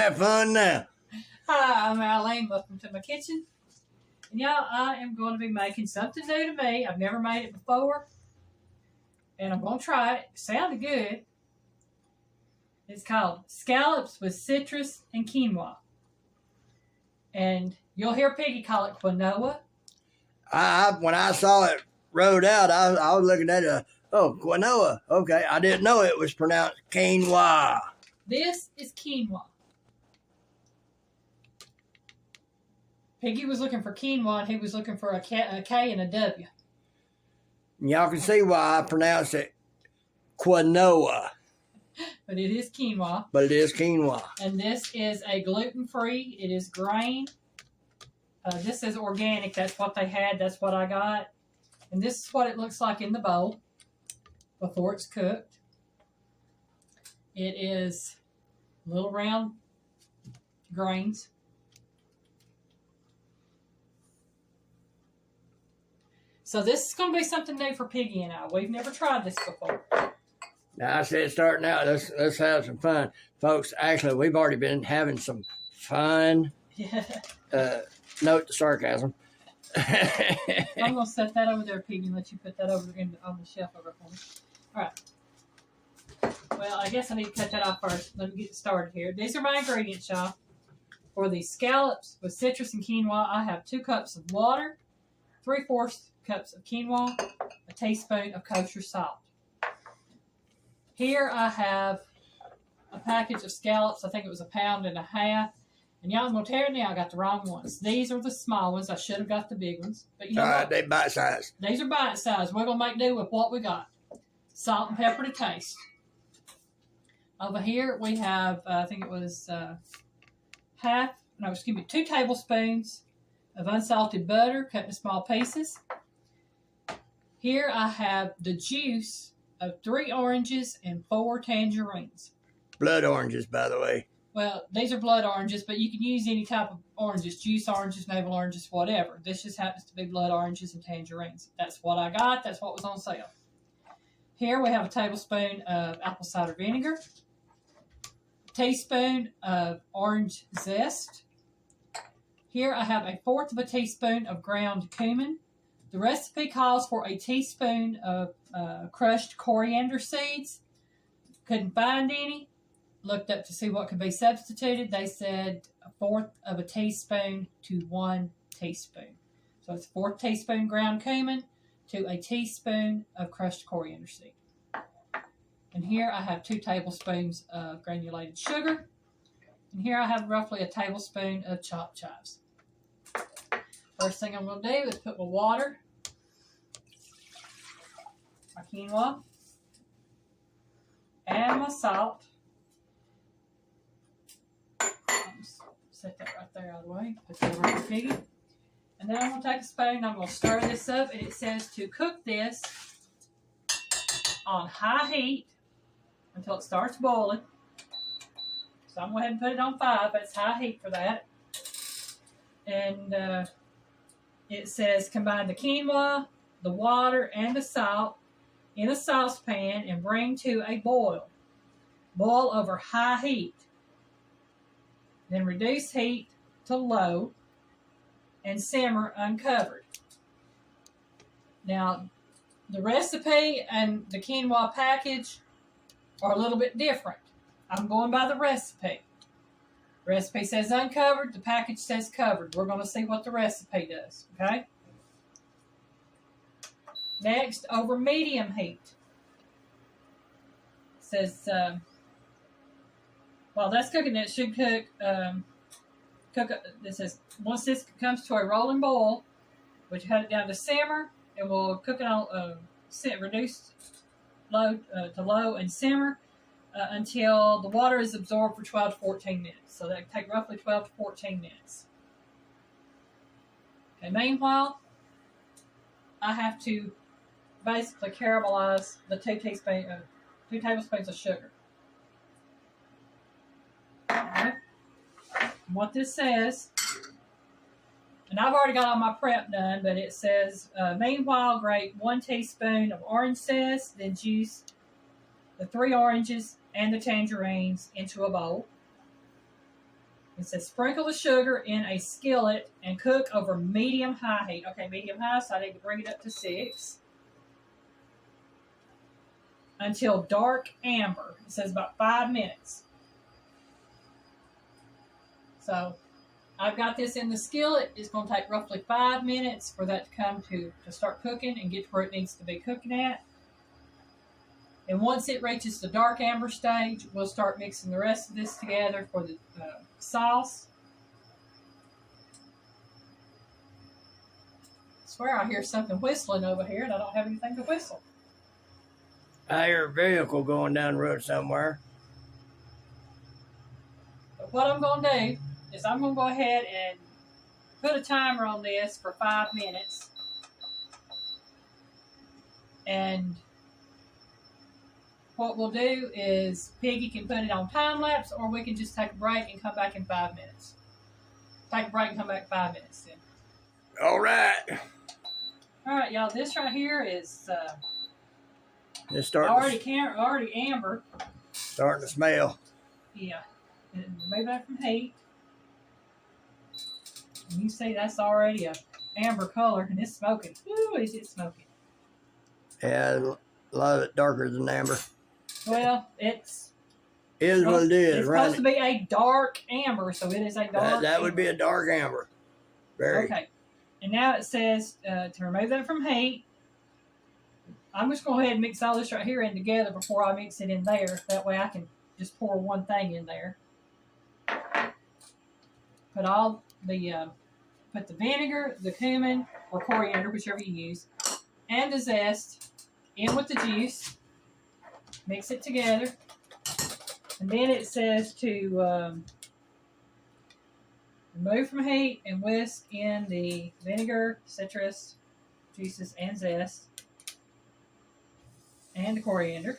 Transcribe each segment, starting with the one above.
have fun now. Hi, I'm Alyne. Welcome to my kitchen. And y'all, I am going to be making something new to me. I've never made it before. And I'm going to try it. It sounded good. It's called Scallops with citrus and quinoa. And you'll hear Piggy call it quinoa. When I saw it wrote out, I was looking at it. Oh, quinoa. Okay, I didn't know it was pronounced quinoa. This is quinoa. Piggy was looking for quinoa, and he was looking for a K and a W. Y'all can see why I pronounce it quinoa. But it is quinoa. But it is quinoa. And this is a gluten-free. It is grain. This is organic. That's what they had. That's what I got. And this is what it looks like in the bowl before it's cooked. It is little round grains. So this is going to be something new for Piggy and I. We've never tried this before. Now I said starting out, let's have some fun. Folks, actually, we've already been having some fun. Yeah. Note the sarcasm. I'm going to set that over there, Piggy, and let you put that over on the shelf over for me. All right. Well, I guess I need to cut that off first. Let me get started here. These are my ingredients, y'all. For these scallops with citrus and quinoa, I have 2 cups of water, 3/4 cups of quinoa, a teaspoon of kosher salt. Here I have a package of scallops. I think it was 1.5 pounds. And y'all, I'm going to tell you now, I got the wrong ones. These are the small ones. I should have got the big ones. But you know what? They bite size. These are bite size. We're going to make do with what we got. Salt and pepper to taste. Over here we have, I think it was 2 tablespoons of unsalted butter cut into small pieces. Here I have the juice of 3 oranges and 4 tangerines. Blood oranges, by the way. Well, these are blood oranges, but you can use any type of oranges, juice oranges, navel oranges, whatever. This just happens to be blood oranges and tangerines. That's what I got. That's what was on sale. Here we have a tablespoon of apple cider vinegar, a teaspoon of orange zest. Here I have 1/4 teaspoon of ground cumin. The recipe calls for a teaspoon of crushed coriander seeds. Couldn't find any. Looked up to see what could be substituted. They said 1/4 teaspoon to 1 teaspoon. So it's 1/4 teaspoon ground cumin to a teaspoon of crushed coriander seed. And here I have 2 tablespoons of granulated sugar. And here I have roughly a tablespoon of chopped chives. First thing I'm going to do is put my water, my quinoa, and my salt. Set that right there out of the way. Put that over the Piggy. And then I'm going to take a spoon and I'm going to stir this up. And it says to cook this on high heat until it starts boiling. So I'm going to go ahead and put it on 5. That's high heat for that. And it says combine the quinoa, the water, and the salt in a saucepan and bring to a boil. Boil over high heat. Then reduce heat to low and simmer uncovered. Now, the recipe and the quinoa package are a little bit different. I'm going by the recipe. The recipe says uncovered. The package says covered. We're going to see what the recipe does, okay? Next, over medium heat. It says... while that's cooking, it should cook. This says once this comes to a rolling boil, which you cut it down to simmer, and we'll cook it on reduce low to low and simmer until the water is absorbed for 12 to 14 minutes. So that take roughly 12 to 14 minutes. Okay. Meanwhile, I have to basically caramelize the 2 tablespoons of sugar. Alright. What this says, and I've already got all my prep done, but it says, meanwhile, grate 1 teaspoon of orange zest, then juice the 3 oranges and the tangerines into a bowl. It says sprinkle the sugar in a skillet and cook over medium-high heat. Okay, medium-high, so I need to bring it up to 6. Until dark amber. It says about 5 minutes. So I've got this in the skillet. It's going to take roughly 5 minutes for that to come to start cooking and get to where it needs to be cooking at. And once it reaches the dark amber stage, we'll start mixing the rest of this together for the sauce. I swear I hear something whistling over here, and I don't have anything to whistle. I hear a vehicle going down the road somewhere. But what I'm going to do is I'm going to go ahead and put a timer on this for 5 minutes. And what we'll do is Piggy can put it on time lapse, or we can just take a break and come back in 5 minutes. Take a break and come back 5 minutes then. All right. All right, y'all. This right here is It's already amber. Starting to smell. Yeah. And remove that from heat. And you see that's already a amber color, and it's smoking. Ooh, is it smoking? Yeah, a lot of it darker than amber. Well, Is what it is. It's supposed to be a dark amber, so it is a dark That would be a dark amber. Very. Okay. And now it says to remove that from heat. I'm just going to go ahead and mix all this right here in together before I mix it in there. That way I can just pour one thing in there. Put all the put the vinegar, the cumin, or coriander, whichever you use, and the zest in with the juice. Mix it together. And then it says to remove from heat and whisk in the vinegar, citrus juices, and zest, and the coriander.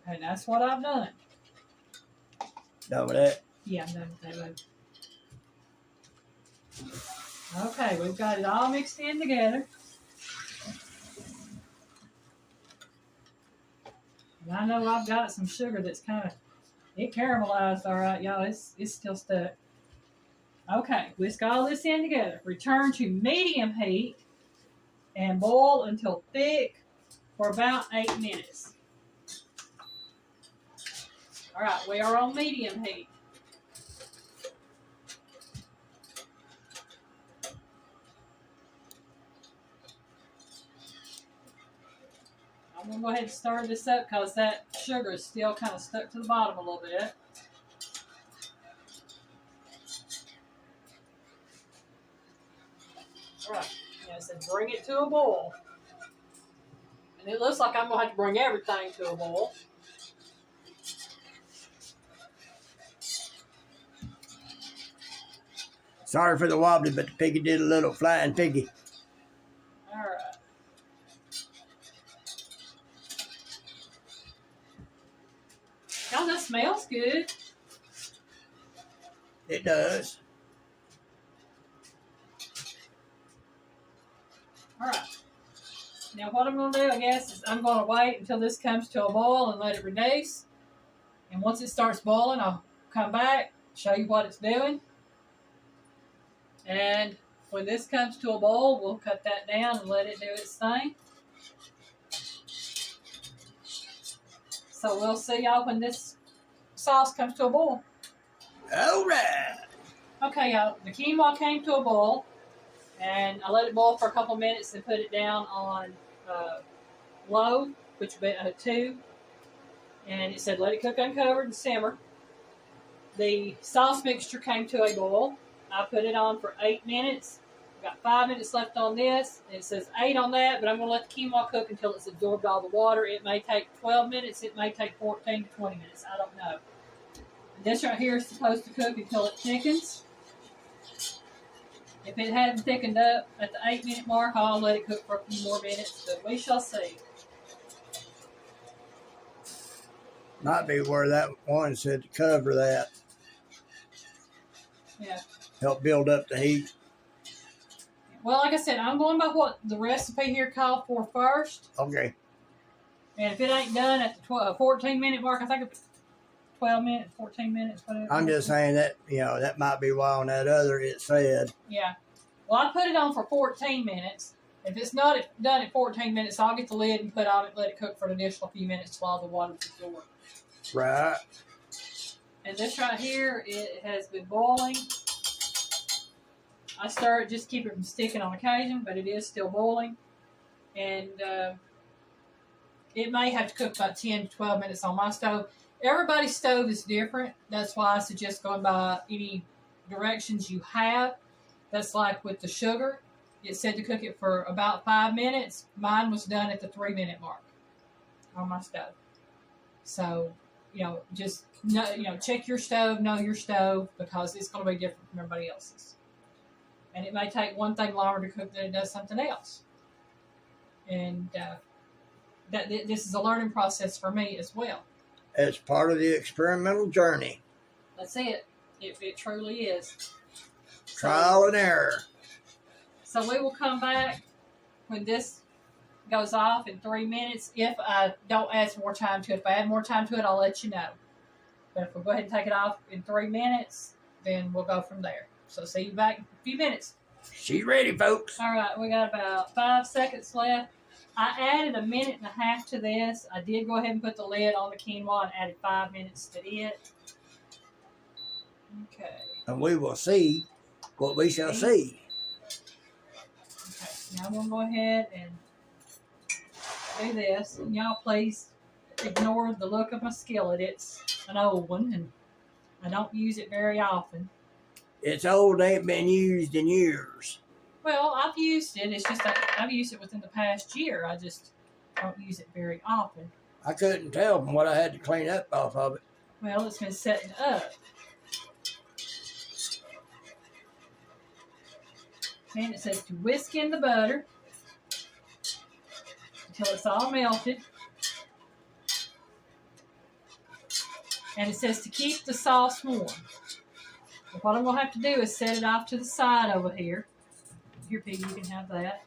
Okay, that's what I've done. Done with that? Yeah, I'm done with that one. Okay, we've got it all mixed in together. And I know I've got some sugar that's it caramelized all right, y'all. It's still stuck. Okay, whisk all this in together. Return to medium heat and boil until thick for about 8 minutes. All right, we are on medium heat. I'm going to go ahead and stir this up because that sugar is still kind of stuck to the bottom a little bit. All right, yes, and bring it to a boil. And it looks like I'm going to have to bring everything to a boil. Sorry for the wobbly, but the piggy did a little flying piggy. All right. Oh, that smells good. It does. All right. Now what I'm going to do, I guess, is I'm going to wait until this comes to a boil and let it reduce. And once it starts boiling, I'll come back, show you what it's doing. And when this comes to a boil, we'll cut that down and let it do its thing. So we'll see y'all when this sauce comes to a boil. All right. Okay, y'all, the quinoa came to a boil, and I let it boil for a couple minutes and put it down on low, which would be 2. And it said let it cook uncovered and simmer. The sauce mixture came to a boil. I put it on for 8 minutes. I've got 5 minutes left on this. It says 8 on that, but I'm going to let the quinoa cook until it's absorbed all the water. It may take 12 minutes. It may take 14 to 20 minutes. I don't know. And this right here is supposed to cook until it thickens. If it hadn't thickened up at the 8-minute mark, I'll let it cook for a few more minutes, but we shall see. Might be where that one said to cover that. Yeah. Help build up the heat. Well, like I said, I'm going by what the recipe here called for first. Okay. And if it ain't done at the 14-minute mark, I think it's 12 minutes, 14 minutes, whatever. I'm just saying that, that might be why on that other it said. Yeah. Well, I put it on for 14 minutes. If it's not done at 14 minutes, I'll get the lid and put on it, let it cook for an additional few minutes till all the water's absorbed. Right. And this right here, it has been boiling. I stir it just to keep it from sticking on occasion, but it is still boiling. And it may have to cook about 10 to 12 minutes on my stove. Everybody's stove is different. That's why I suggest going by any directions you have. That's like with the sugar. It said to cook it for about 5 minutes. Mine was done at the 3-minute mark on my stove. So, just check your stove, know your stove, because it's going to be different from everybody else's. And it may take one thing longer to cook than it does something else. And this is a learning process for me as well. It's part of the experimental journey. That's it. It truly is. Trial and error. So we will come back when this goes off in 3 minutes. If I don't add more time to it, if I add more time to it, I'll let you know. But if we go ahead and take it off in 3 minutes, then we'll go from there. So see you back in a few minutes. She's ready, folks. All right, we got about 5 seconds left. I added 1.5 minutes to this. I did go ahead and put the lid on the quinoa and added 5 minutes to it. Okay. And we will see what we shall see. Okay, now I'm going to go ahead and do this. And y'all please ignore the look of my skillet. It's an old one, and I don't use it very often. It's old, ain't been used in years. Well, I've used it. It's just that I've used it within the past year. I just don't use it very often. I couldn't tell from what I had to clean up off of it. Well, it's been setting up. And it says to whisk in the butter until it's all melted. And it says to keep the sauce warm. But what I'm going to have to do is set it off to the side over here. Here, Piggy, you can have that.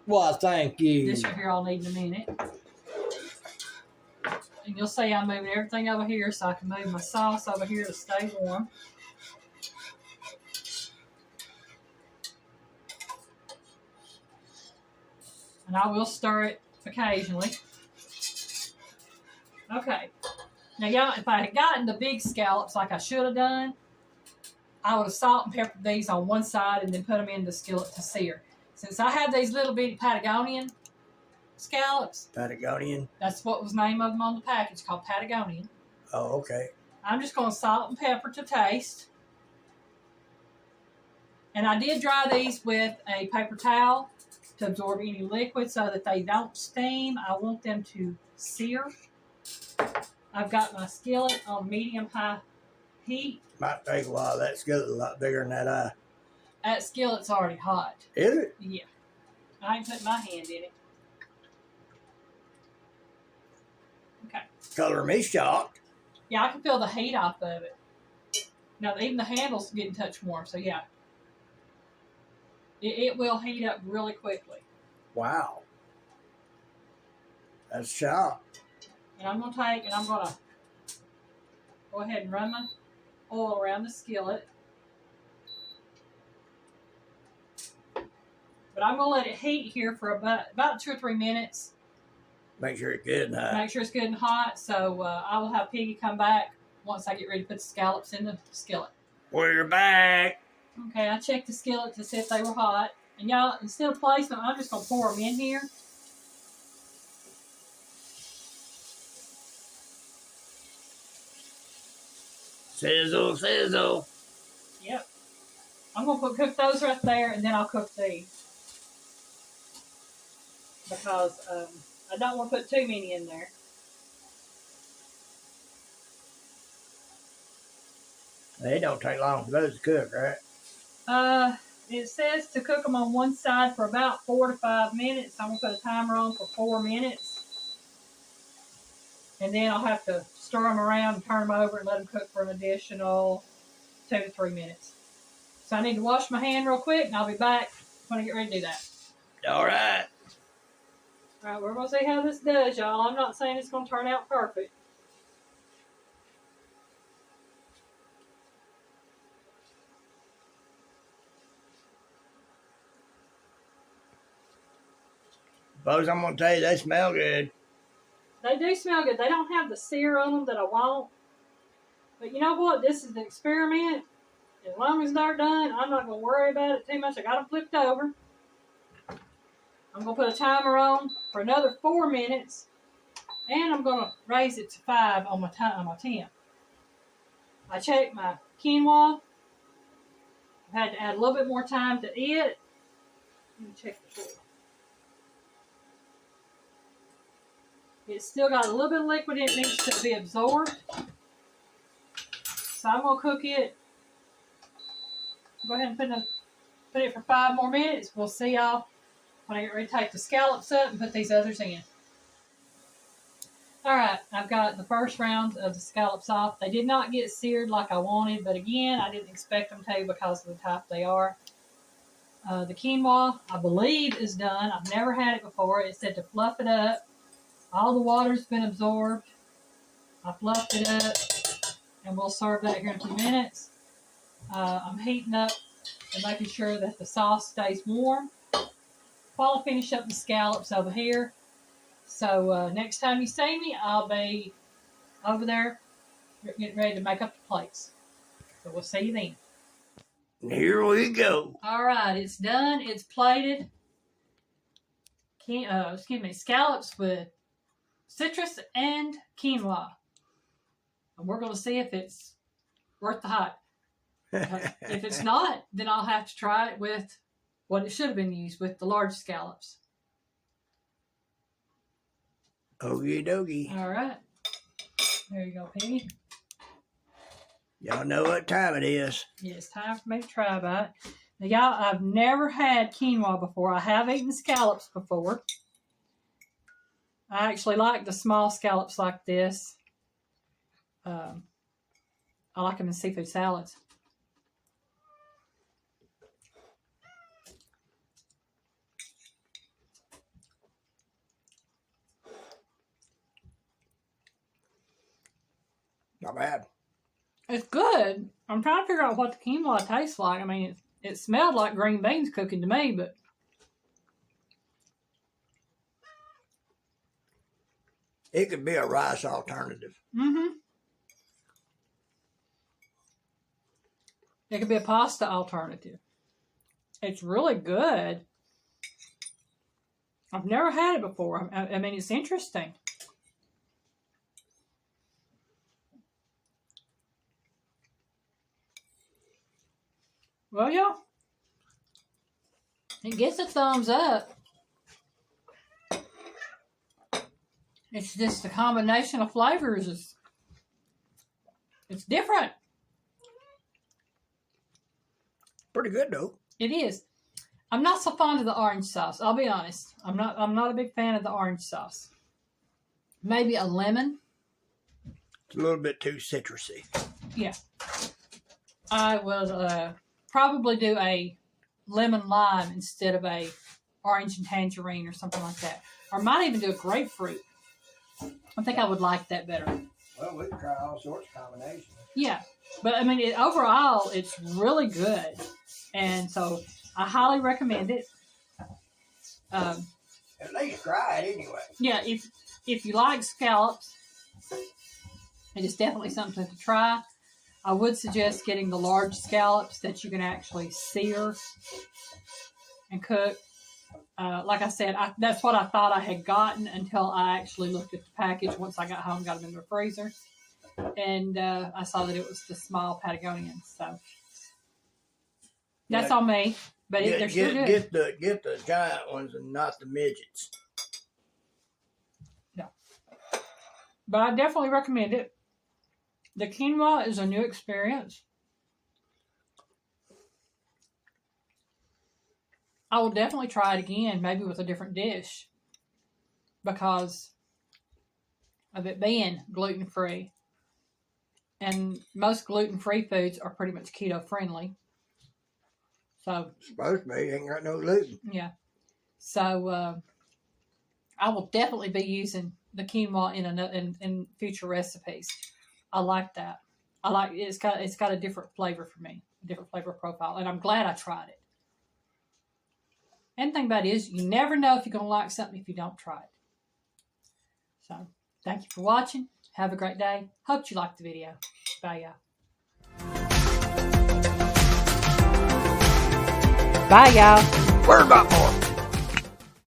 Well, thank you. This right here I'll need in a minute. And you'll see I'm moving everything over here so I can move my sauce over here to stay warm. And I will stir it occasionally. Okay. Now, y'all, if I had gotten the big scallops like I should have done, I would have salt and peppered these on one side and then put them in the skillet to sear. Since I have these little bitty Patagonian scallops. Patagonian? That's what was the name of them on the package, called Patagonian. Oh, okay. I'm just going to salt and pepper to taste. And I did dry these with a paper towel to absorb any liquid so that they don't steam. I want them to sear. I've got my skillet on medium-high heat. Might take a while. That skillet's a lot bigger than that eye. That skillet's already hot. Is it? Yeah. I ain't putting my hand in it. Okay. Color me shocked. Yeah, I can feel the heat off of it. Now, even the handle's getting touch warm, so yeah. It will heat up really quickly. Wow. That's shocked. And I'm going to take and I'm going to go ahead and run my oil around the skillet. But I'm going to let it heat here for about 2 or 3 minutes. Make sure it's good and hot. Make sure it's good and hot. So I will have Piggy come back once I get ready to put the scallops in the skillet. We're back. Okay, I checked the skillet to see if they were hot. And y'all, instead of placing them, I'm just going to pour them in here. Sizzle, sizzle. Yep. I'm going to cook those right there, and then I'll cook these. Because I don't want to put too many in there. They don't take long for those to cook, right? It says to cook them on one side for about 4 to 5 minutes. I'm going to put a timer on for 4 minutes. And then I'll have to stir them around and turn them over and let them cook for an additional 2 to 3 minutes. So I need to wash my hand real quick, and I'll be back when I get ready to do that. All right. All right, we're going to see how this does, y'all. I'm not saying it's going to turn out perfect. Suppose I'm going to tell you, they smell good. They do smell good. They don't have the sear on them that I want. But you know what? This is an experiment. As long as they're done, I'm not going to worry about it too much. I got them flipped over. I'm going to put a timer on for another 4 minutes. And I'm going to raise it to 5 on my temp. I checked my quinoa. I had to add a little bit more time to it. Let me check the oil. It's still got a little bit of liquid in it. It needs to be absorbed. So I'm going to cook it. Go ahead and put it for 5 more minutes. We'll see y'all when I get ready to take the scallops up and put these others in. Alright, I've got the first round of the scallops off. They did not get seared like I wanted, but again, I didn't expect them to because of the type they are. The quinoa, I believe, is done. I've never had it before. It said to fluff it up. All the water's been absorbed. I fluffed it up, and we'll serve that here in a few minutes. I'm heating up and making sure that the sauce stays warm while I finish up the scallops over here. So next time you see me, I'll be over there getting ready to make up the plates. So we'll see you then. Here we go. All right, it's done. It's plated. Scallops with citrus and quinoa. And we're going to see if it's worth the hype. If it's not, then I'll have to try it with what it should have been used with, the large scallops. Okie dokie. All right. There you go, Peggy. Y'all know what time it is. Yeah, it's time for me to try about it. Now, y'all, I've never had quinoa before. I have eaten scallops before. I actually like the small scallops like this. I like them in seafood salads. Not bad. It's good. I'm trying to figure out what the quinoa tastes like. I mean, it smelled like green beans cooking to me, but it could be a rice alternative. Mm-hmm. It could be a pasta alternative. It's really good. I've never had it before. I mean, it's interesting. Well, yeah. It gets a thumbs up. It's just the combination of flavors. It's different. Pretty good though. It is. I'm not so fond of the orange sauce. I'll be honest. I'm not a big fan of the orange sauce. Maybe a lemon. It's a little bit too citrusy. Yeah. I will probably do a lemon lime instead of a orange and tangerine or something like that. Or might even do a grapefruit. I think I would like that better. Well, we can try all sorts of combinations. Yeah. But, I mean, overall, it's really good. And so, I highly recommend it. At least try it anyway. Yeah, if you like scallops, it is definitely something to try. I would suggest getting the large scallops that you can actually sear and cook. Like I said, that's what I thought I had gotten until I actually looked at the package once I got home and got them in the freezer. And I saw that it was the small Patagonians. So that's on me. But they're still good. Get the giant ones and not the midgets. No. But I definitely recommend it. The quinoa is a new experience. I will definitely try it again, maybe with a different dish, because of it being gluten-free. And most gluten-free foods are pretty much keto-friendly. So supposed to be. Ain't got no gluten. Yeah. So I will definitely be using the quinoa in future recipes. I like that. I like it's got a different flavor for me, a different flavor profile, and I'm glad I tried it. And the thing about it is, you never know if you're going to like something if you don't try it. So, thank you for watching. Have a great day. Hope you liked the video. Bye, y'all. Bye, y'all. Word about more.